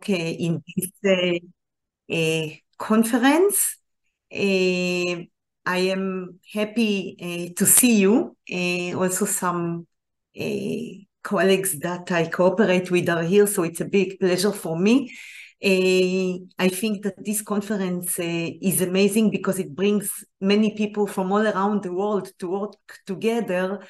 in this conference. I am happy to see you. Also some colleagues that I cooperate with are here, so it's a big pleasure for me. I think that this conference is amazing because it brings many people from all around the world to work together,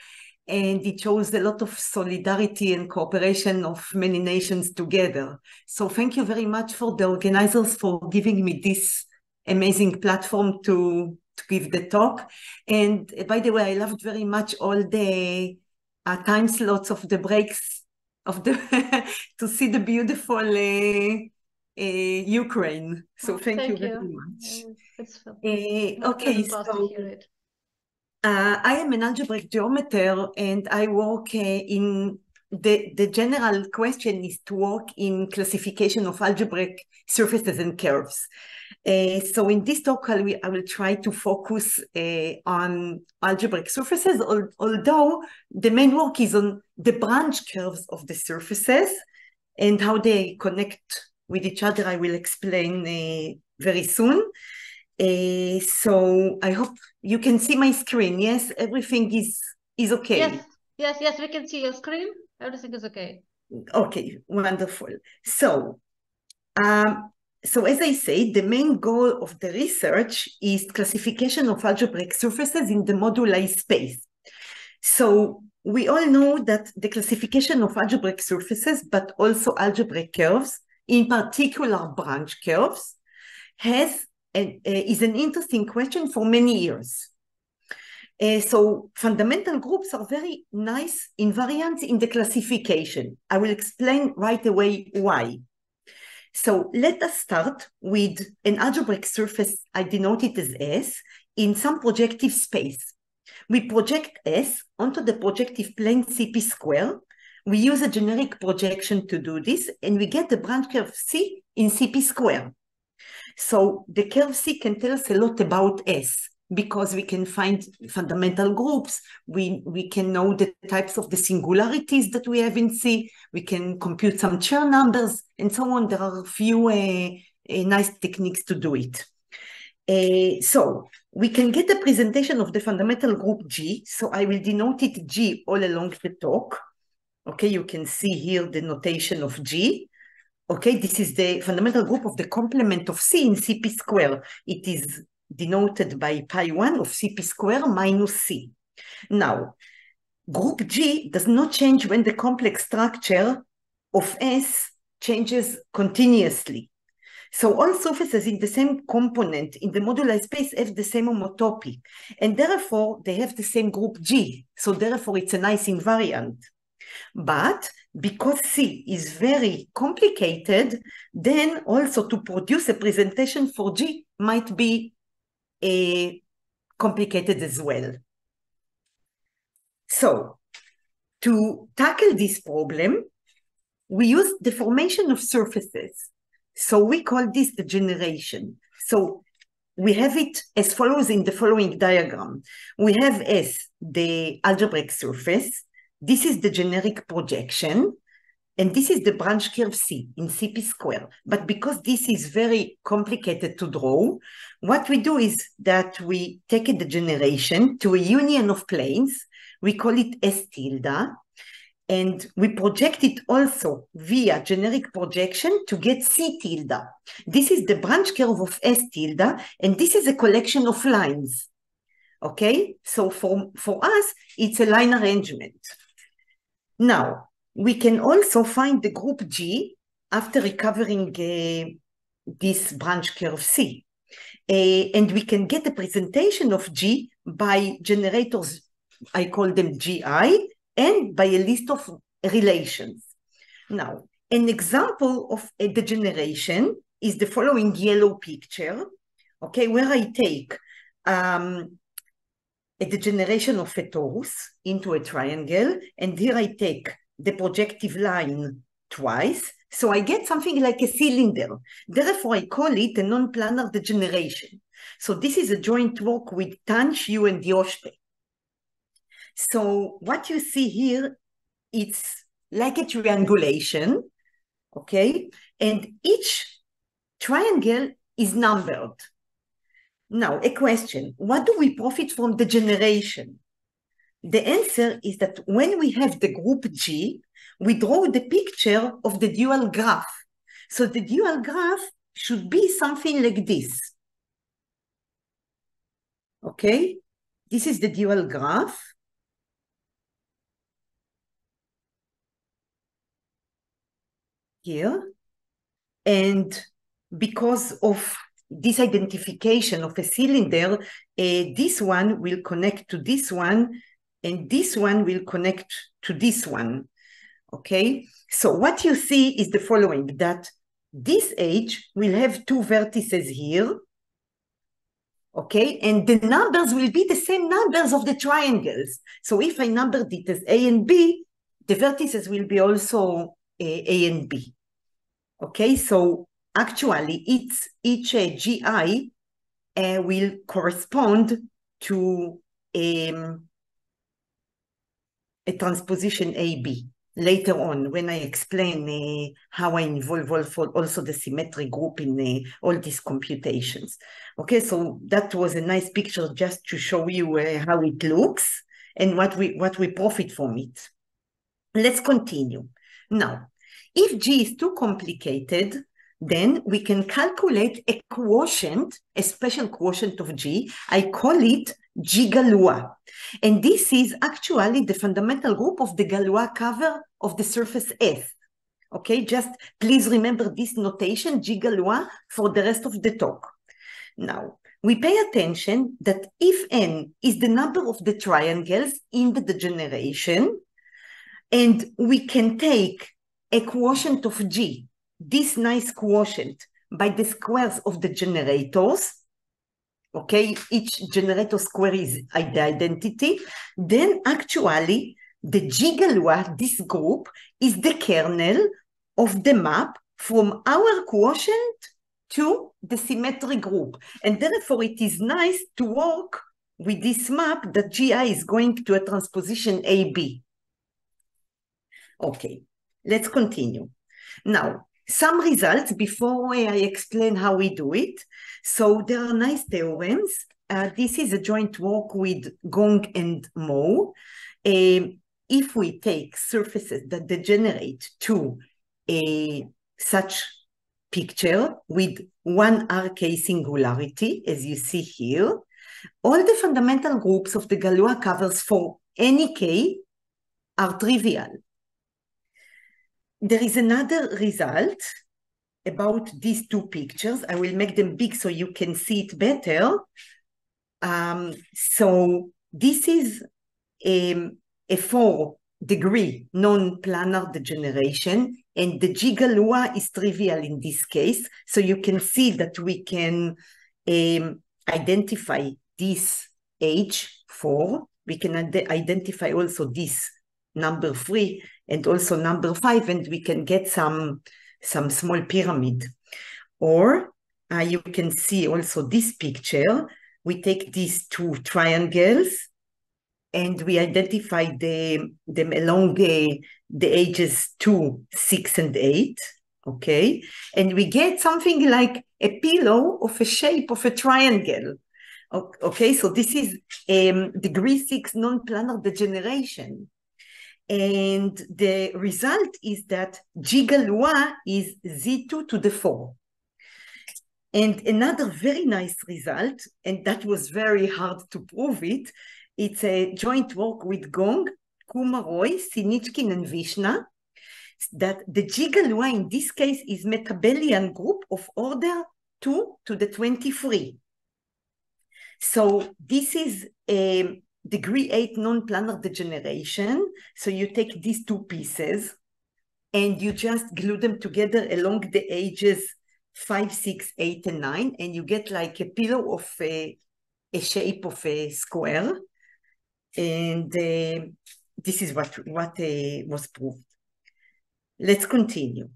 and it shows a lot of solidarity and cooperation of many nations together. So thank you very much for the organizers for giving me this amazing platform to give the talk. And by the way, I loved very much all the time slots of the breaks of the to see the beautiful Ukraine. So thank you very much. Okay, so I am an algebraic geometer, and I work in the general question is to work in classification of algebraic surfaces and curves. So in this talk, I will try to focus on algebraic surfaces, although the main work is on the branch curves of the surfaces and how they connect with each other. I will explain very soon. So I hope you can see my screen. Yes, everything is okay. Yes, we can see your screen. Everything is okay. Okay, wonderful. So as I say, the main goal of the research is classification of algebraic surfaces in the moduli space. So we all know that the classification of algebraic surfaces, but also algebraic curves, in particular branch curves, is an interesting question for many years. So fundamental groups are very nice invariants in the classification. I will explain right away why. So let us start with an algebraic surface, I denote it as S, in some projective space. We project S onto the projective plane CP square. We use a generic projection to do this, and we get the branch curve C in CP square. So the curve C can tell us a lot about S, because we can find fundamental groups, we can know the types of the singularities that we have in C, we can compute some Chern numbers, and so on. There are a few nice techniques to do it. So we can get a presentation of the fundamental group G, so I will denote it G all along the talk. Okay, you can see here the notation of G. Okay, this is the fundamental group of the complement of C in CP square. It is denoted by pi 1 of CP square minus C. Now, group G does not change when the complex structure of S changes continuously. So all surfaces in the same component in the moduli space have the same homotopy, and therefore they have the same group G. So therefore it's a nice invariant. But because C is very complicated, then also to produce a presentation for G might be complicated as well. So to tackle this problem, we use the formation of surfaces. So we call this the generation. So we have it as follows in the following diagram. We have S, the algebraic surface. This is the generic projection, and this is the branch curve C in CP square. But because this is very complicated to draw, what we do is that we take the generation to a union of planes. We call it S tilde, and we project it also via generic projection to get C tilde. This is the branch curve of S tilde, and this is a collection of lines. Okay, so for us, it's a line arrangement. Now, we can also find the group G after recovering this branch curve C. And we can get a presentation of G by generators, I call them GI, and by a list of relations. Now, an example of a degeneration is the following yellow picture, okay, where I take a degeneration of a torus into a triangle, and here I take the projective line twice, so I get something like a cylinder. Therefore, I call it a non-planar degeneration. So this is a joint work with Tan, Xiu, and Yoshpe. So what you see here, it's like a triangulation, okay? And each triangle is numbered. Now, a question, what do we profit from the generation? The answer is that when we have the group G, we draw the picture of the dual graph. So the dual graph should be something like this. Okay, this is the dual graph. Here. And because of this identification of a cylinder, this one will connect to this one, and this one will connect to this one. Okay, so what you see is the following, that this edge will have two vertices here, okay, and the numbers will be the same numbers of the triangles. So if I numbered it as A and B, the vertices will be also A and B. Okay, so actually each GI will correspond to a transposition AB later on when I explain how I involve also the symmetric group in all these computations. Okay, so that was a nice picture just to show you how it looks and what we profit from it. Let's continue. Now, if G is too complicated, then we can calculate a quotient, a special quotient of G. I call it G Galois. And this is actually the fundamental group of the Galois cover of the surface F. Okay, just please remember this notation, G Galois, for the rest of the talk. Now, we pay attention that if N is the number of the triangles in the generation, and we can take a quotient of G, this nice quotient, by the squares of the generators, okay, each generator square is the identity, then actually the G Galois, this group, is the kernel of the map from our quotient to the symmetric group. And therefore it is nice to work with this map that GI is going to a transposition AB. Okay, let's continue. Now, some results before I explain how we do it. So there are nice theorems. This is a joint work with Gong and Mo. If we take surfaces that degenerate to a such picture with one RK singularity, as you see here, all the fundamental groups of the Galois covers for any K are trivial. There is another result about these two pictures. I will make them big so you can see it better. So this is a 4-degree non-planar degeneration, and the G Galois is trivial in this case. So you can see that we can identify this H4. We can identify also this number 3 and also number 5, and we can get some small pyramid. Or you can see also this picture. We take these two triangles and we identify them along the edges 2, 6, and 8, okay? And we get something like a pillow of a shape of a triangle, okay? So this is degree 6 non-planar degeneration. And the result is that G Galois is Z2 to the 4. And another very nice result, and that was very hard to prove it, it's a joint work with Gong, Kumaroy, Sinichkin, and Vishna, that the G Galois in this case is Machiavellian group of order 2 to the 23. So this is a degree 8 non-planar degeneration. So you take these two pieces and you just glue them together along the edges 5, 6, 8, and 9, and you get like a pillow of a shape of a square. And this is what was proved. Let's continue.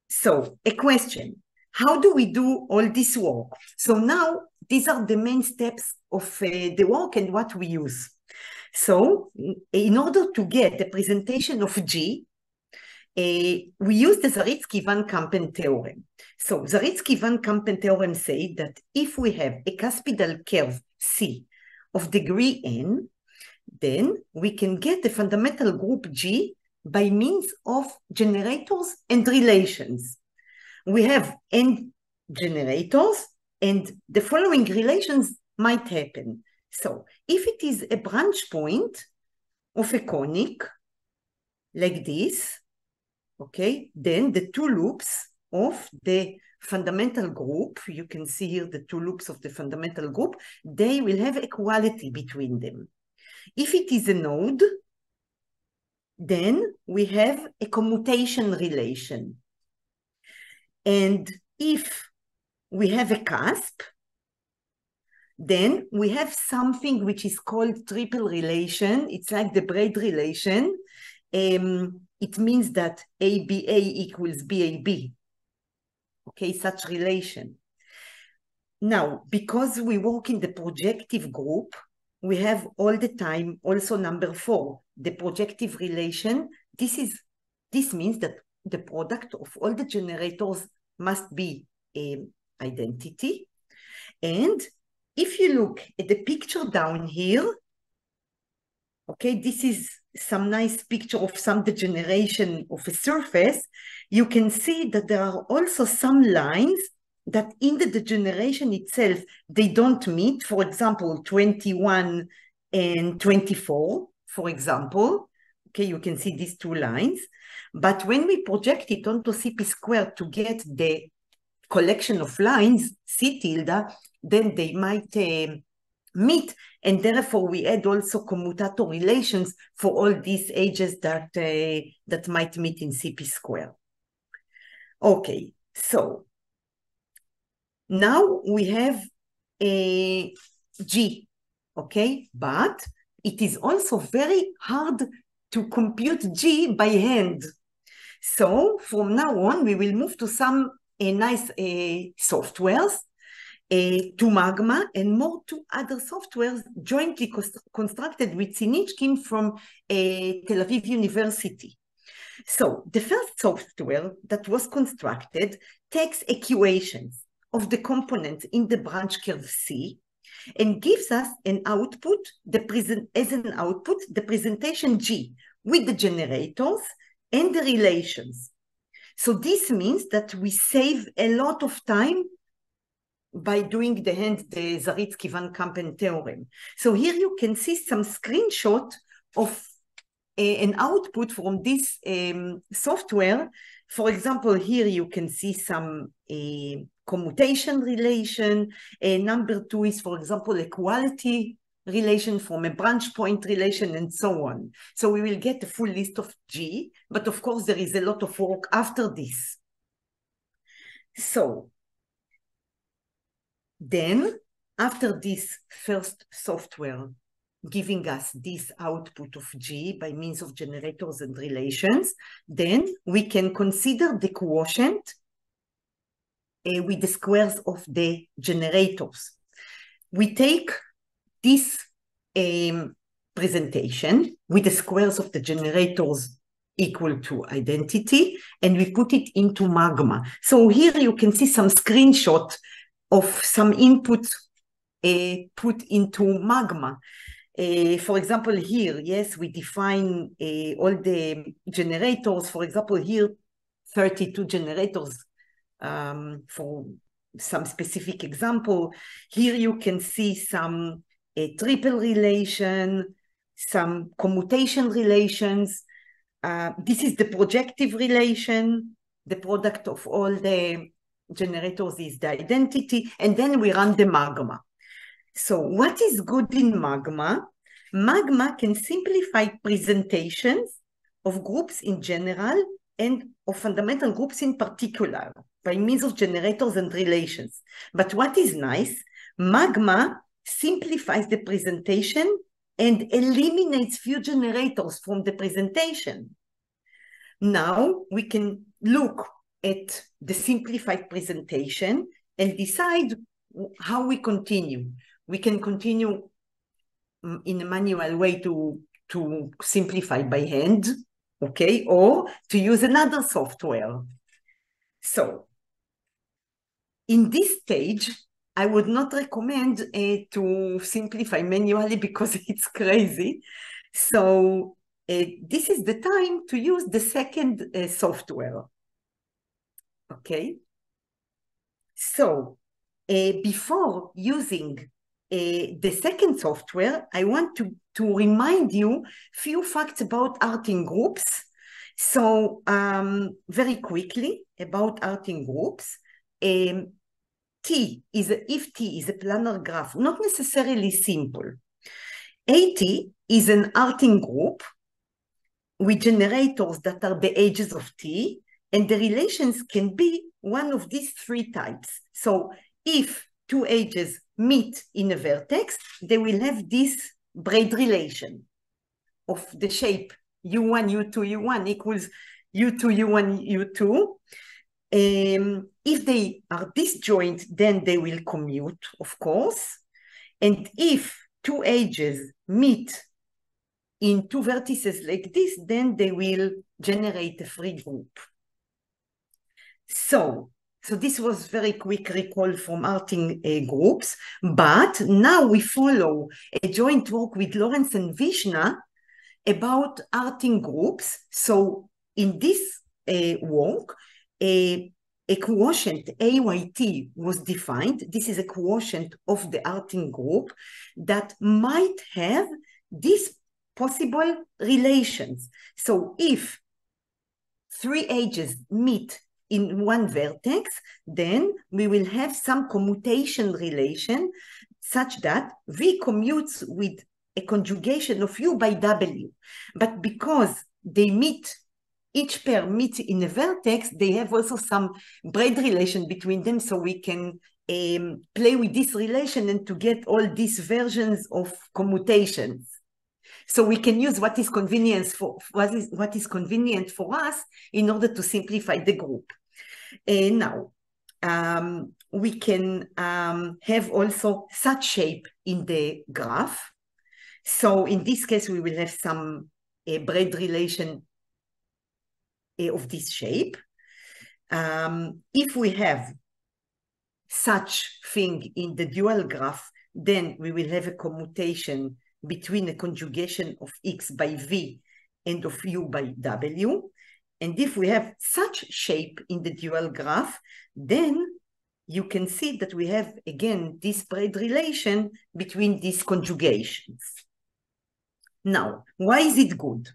So a question, how do we do all this work? So now these are the main steps of the work and what we use. So in order to get the presentation of G, we use the Zariski-Van Kampen theorem. So Zariski-Van Kampen theorem says that if we have a cuspidal curve C of degree n, then we can get the fundamental group G by means of generators and relations. We have n generators, and the following relations might happen. So if it is a branch point of a conic, like this, okay, then the two loops of the fundamental group, you can see here the two loops of the fundamental group, they will have equality between them. If it is a node, then we have a commutation relation. And if we have a cusp, then we have something which is called triple relation. It's like the braid relation. It means that ABA equals BAB. Okay, such relation. Now, because we work in the projective group, we have all the time also number 4, the projective relation. This means that the product of all the generators must be identity. And if you look at the picture down here, okay, this is some nice picture of some degeneration of a surface. You can see that there are also some lines that in the degeneration itself, they don't meet. For example, 21 and 24, for example. Okay, you can see these two lines. But when we project it onto CP squared to get the collection of lines, C tilde, then they might meet, and therefore we add also commutator relations for all these edges that might meet in CP squared. Okay, so now we have a G, okay, but it is also very hard to compute G by hand. So from now on, we will move to some nice softwares, to Magma, and more to other softwares jointly constructed with Sinichkin from Tel Aviv University. So the first software that was constructed takes equations of the components in the branch curve C and gives us an output, as an output, the presentation G with the generators and the relations. So this means that we save a lot of time by doing the Zariski-Van Kampen theorem. So here you can see some screenshot of an output from this software. For example, here you can see some commutation relation. Number 2 is, for example, equality relation from a branch point relation, and so on. So we will get a full list of G, but of course there is a lot of work after this. So then, after this first software giving us this output of G by means of generators and relations, then we can consider the quotient with the squares of the generators. We take this presentation with the squares of the generators equal to identity, and we put it into Magma. So here you can see some screenshot of some inputs put into Magma. For example, here, yes, we define all the generators. For example, here, 32 generators for some specific example. Here you can see some triple relation, some commutation relations. This is the projective relation. The product of all the generators is the identity, and then we run the Magma. So what is good in Magma? Magma can simplify presentations of groups in general and of fundamental groups in particular by means of generators and relations. But what is nice, Magma simplifies the presentation and eliminates few generators from the presentation. Now we can look at the simplified presentation and decide how we continue. We can continue in a manual way to simplify by hand, okay, or to use another software. So in this stage, I would not recommend to simplify manually because it's crazy. So this is the time to use the second software. Okay. So before using the second software, I want to remind you few facts about arting groups. So very quickly about arting groups. If T is a planar graph, not necessarily simple. AT is an arting group with generators that are the edges of T, and the relations can be one of these three types. So if two edges meet in a vertex, they will have this braid relation of the shape U1, U2, U1 equals U2, U1, U2. If they are disjoint, then they will commute, of course. And if two edges meet in two vertices like this, then they will generate a free group. So this was very quick recall from arting groups, but now we follow a joint work with Lawrence and Vishna about arting groups. So in this work, a quotient AYT was defined. This is a quotient of the arting group that might have these possible relations. So if three edges meet in one vertex, then we will have some commutation relation such that V commutes with a conjugation of U by W. But because they meet, each pair meets in a vertex, they have also some braid relation between them, so we can play with this relation and to get all these versions of commutations. So we can use what is convenient for us in order to simplify the group. Now, we can have also such shape in the graph. So in this case, we will have some braid relation of this shape. If we have such thing in the dual graph, then we will have a commutation between a conjugation of X by V and of U by W. And if we have such shape in the dual graph, then you can see that we have, again, this braid relation between these conjugations. Now, why is it good?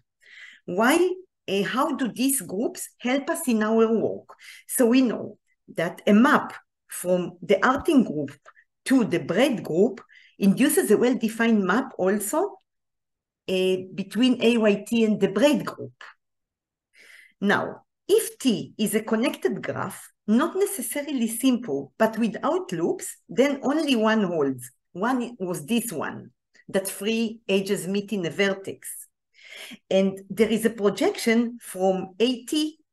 How do these groups help us in our work? So we know that a map from the arting group to the braid group induces a well-defined map also between AYT and the braid group. Now, if T is a connected graph, not necessarily simple, but without loops, then only one holds. One was this one, that three edges meet in a vertex. And there is a projection from AT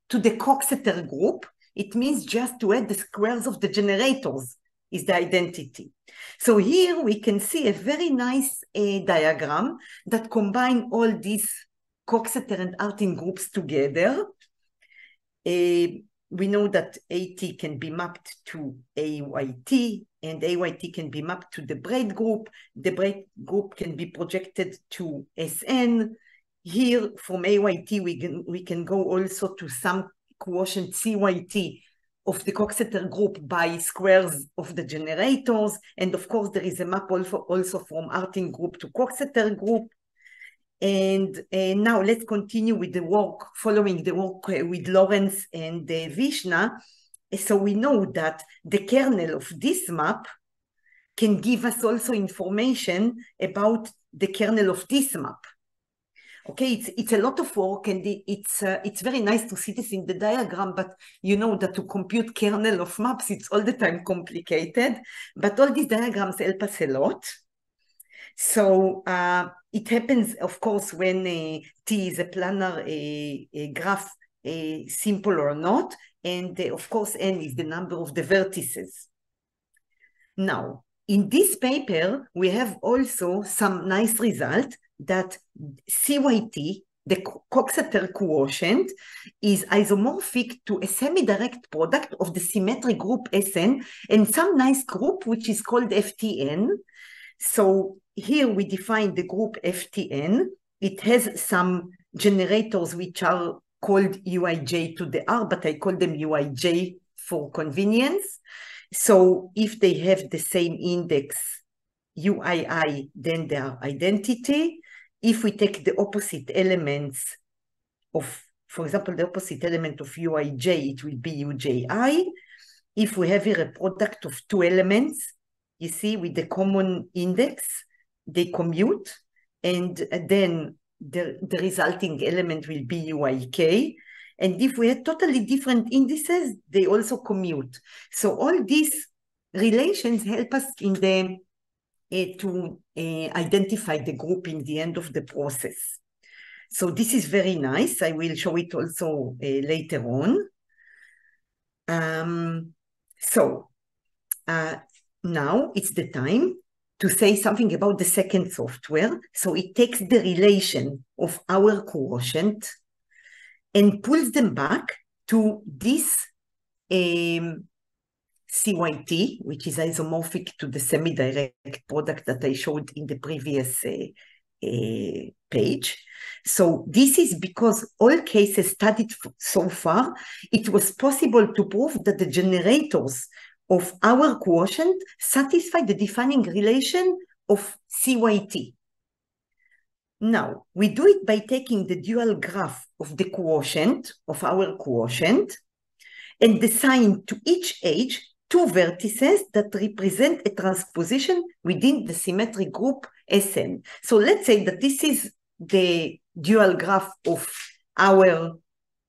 to the Coxeter group. It means just to add the squares of the generators is the identity. So here we can see a very nice diagram that combine all these Coxeter and arting groups together. We know that AT can be mapped to AYT, and AYT can be mapped to the braid group. The braid group can be projected to SN. Here from AYT, we can go also to some quotient CYT of the Coxeter group by squares of the generators. And of course, there is a map also from arting group to Coxeter group. And now let's continue with the work, following the work with Lawrence and Vishna. So we know that the kernel of this map can give us also information about the kernel of this map. Okay, it's a lot of work, and it's very nice to see this in the diagram, but you know that to compute kernel of maps, it's all the time complicated, but all these diagrams help us a lot. So it happens, of course, when T is a planar graph, simple or not, and of course, N is the number of the vertices. Now, in this paper, we have also some nice result that CYT the Coxeter quotient is isomorphic to a semi-direct product of the symmetric group Sn and some nice group which is called Ftn. So here we define the group Ftn. It has some generators which are called Uij to the R, but I call them Uij for convenience. So if they have the same index UII, then they are identity. If we take the opposite elements of, for example, the opposite element of Uij, it will be Uji. If we have here a product of two elements, you see, with the common index, they commute, and then the resulting element will be Uik. And if we have totally different indices, they also commute. So all these relations help us in the to identify the group in the end of the process. So this is very nice. I will show it also later on. Now it's the time to say something about the second software. So it takes the relation of our quotient and pulls them back to this CYT, which is isomorphic to the semi-direct product that I showed in the previous page. So this is because all cases studied so far, it was possible to prove that the generators of our quotient satisfy the defining relation of CYT. Now, we do it by taking the dual graph of the quotient, of our quotient, and assign to each edge two vertices that represent a transposition within the symmetric group Sn. So let's say that this is the dual graph of our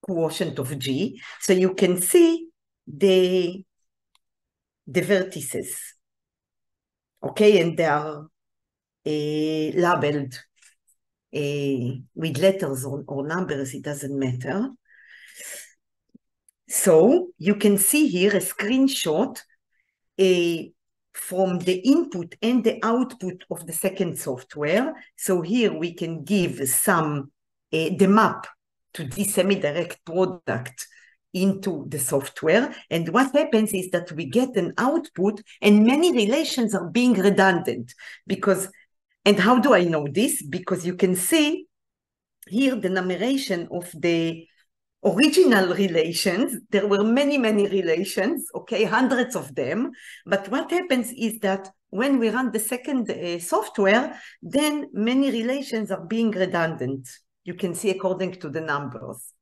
quotient of G. So you can see the vertices, okay, and they are labeled with letters or numbers, it doesn't matter. So you can see here a screenshot from the input and the output of the second software. So here we can give some, the map to this semi-direct product into the software. And what happens is that we get an output and many relations are being redundant because, and how do I know this? Because you can see here the numeration of the original relations. There were many, many relations, okay, hundreds of them. But what happens is that when we run the second software, then many relations are being redundant. You can see according to the numbers.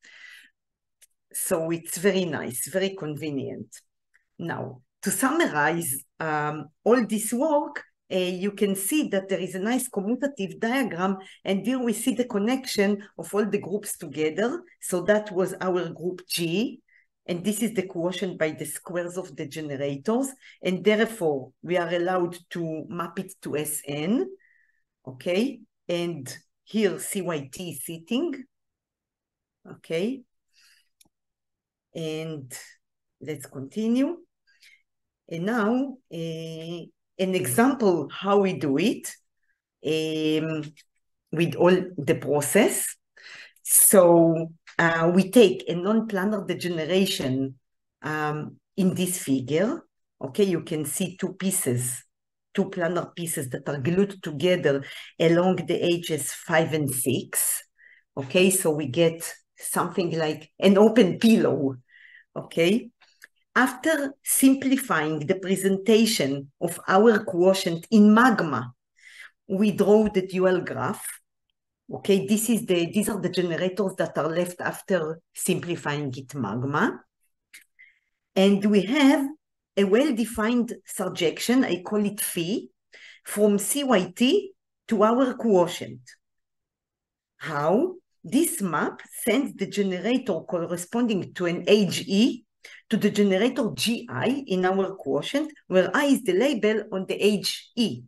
So it's very nice, very convenient. Now, to summarize all this work, you can see that there is a nice commutative diagram, and here we see the connection of all the groups together. So that was our group G, and this is the quotient by the squares of the generators, and therefore we are allowed to map it to Sn, okay? And here CYT is sitting, okay? And let's continue. And now, an example how we do it with all the process. So we take a non-planar degeneration in this figure. Okay, you can see two pieces, two planar pieces that are glued together along the edges 5 and 6. Okay, so we get something like an open pillow. Okay. After simplifying the presentation of our quotient in magma, we draw the dual graph. Okay, these are the generators that are left after simplifying it magma. And we have a well-defined surjection, I call it phi, from CYT to our quotient. How? This map sends the generator corresponding to an edge E to the generator Gi in our quotient, where I is the label on the edge E.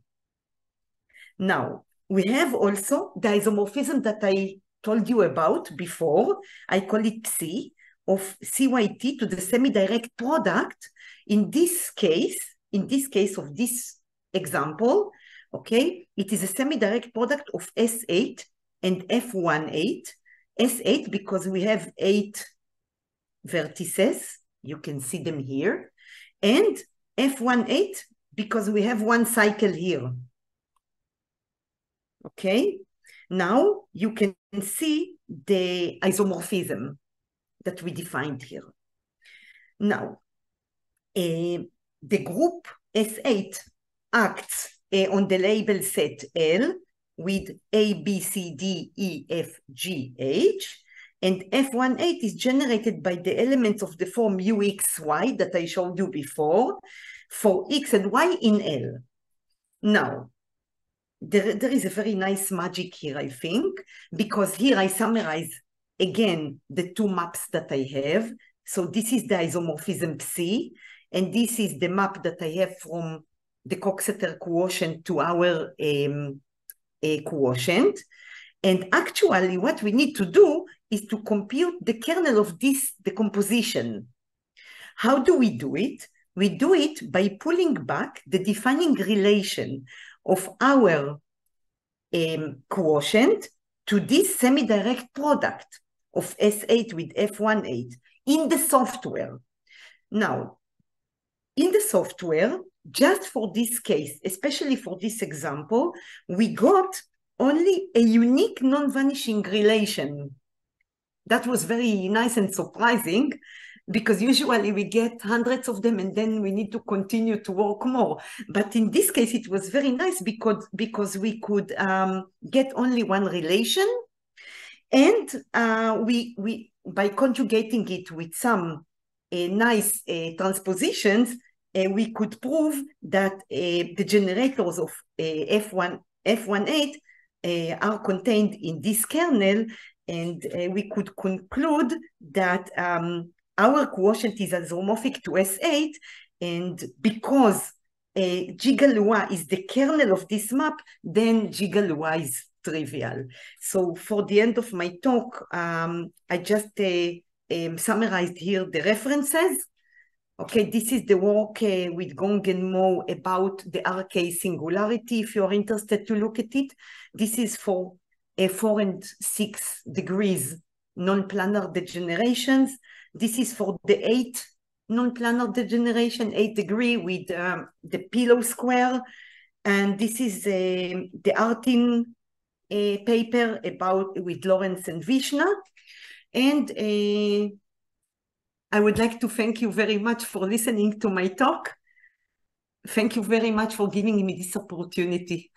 Now, we have also the isomorphism that I told you about before. I call it Psi, of CYT to the semi-direct product. In this case of this example, okay, it is a semi-direct product of S8 and F18, S8 because we have 8 vertices. You can see them here. And F18 because we have 1 cycle here. Okay? Now you can see the isomorphism that we defined here. Now, the group S8 acts on the label set L with A, B, C, D, E, F, G, H, and F18 is generated by the elements of the form UXY that I showed you before for X and Y in L. Now, there is a very nice magic here, I think, because here I summarize again the 2 maps that I have. So this is the isomorphism Psi, and this is the map that I have from the Coxeter quotient to our quotient. And actually what we need to do is to compute the kernel of this decomposition. How do we do it? We do it by pulling back the defining relation of our quotient to this semi-direct product of S8 with F18 in the software. Now, in the software, just for this case, especially for this example, we got only a unique non-vanishing relation. That was very nice and surprising, because usually we get hundreds of them and then we need to continue to work more. But in this case, it was very nice because we could get only one relation, and we by conjugating it with some nice transpositions, we could prove that the generators of F18 are contained in this kernel, and we could conclude that our quotient is isomorphic to S8, and because Giga-Lua is the kernel of this map, then Giga-Lua is trivial. So for the end of my talk, I just summarized here the references. Okay, this is the work with Gong and Mo about the RK singularity, if you're interested to look at it. This is for 4 and 6 degrees non-planar degenerations. This is for the 8 non-planar degeneration, 8 degree with the pillow square. And this is the Artin paper about with Lawrence and Vishna. And I would like to thank you very much for listening to my talk. Thank you very much for giving me this opportunity.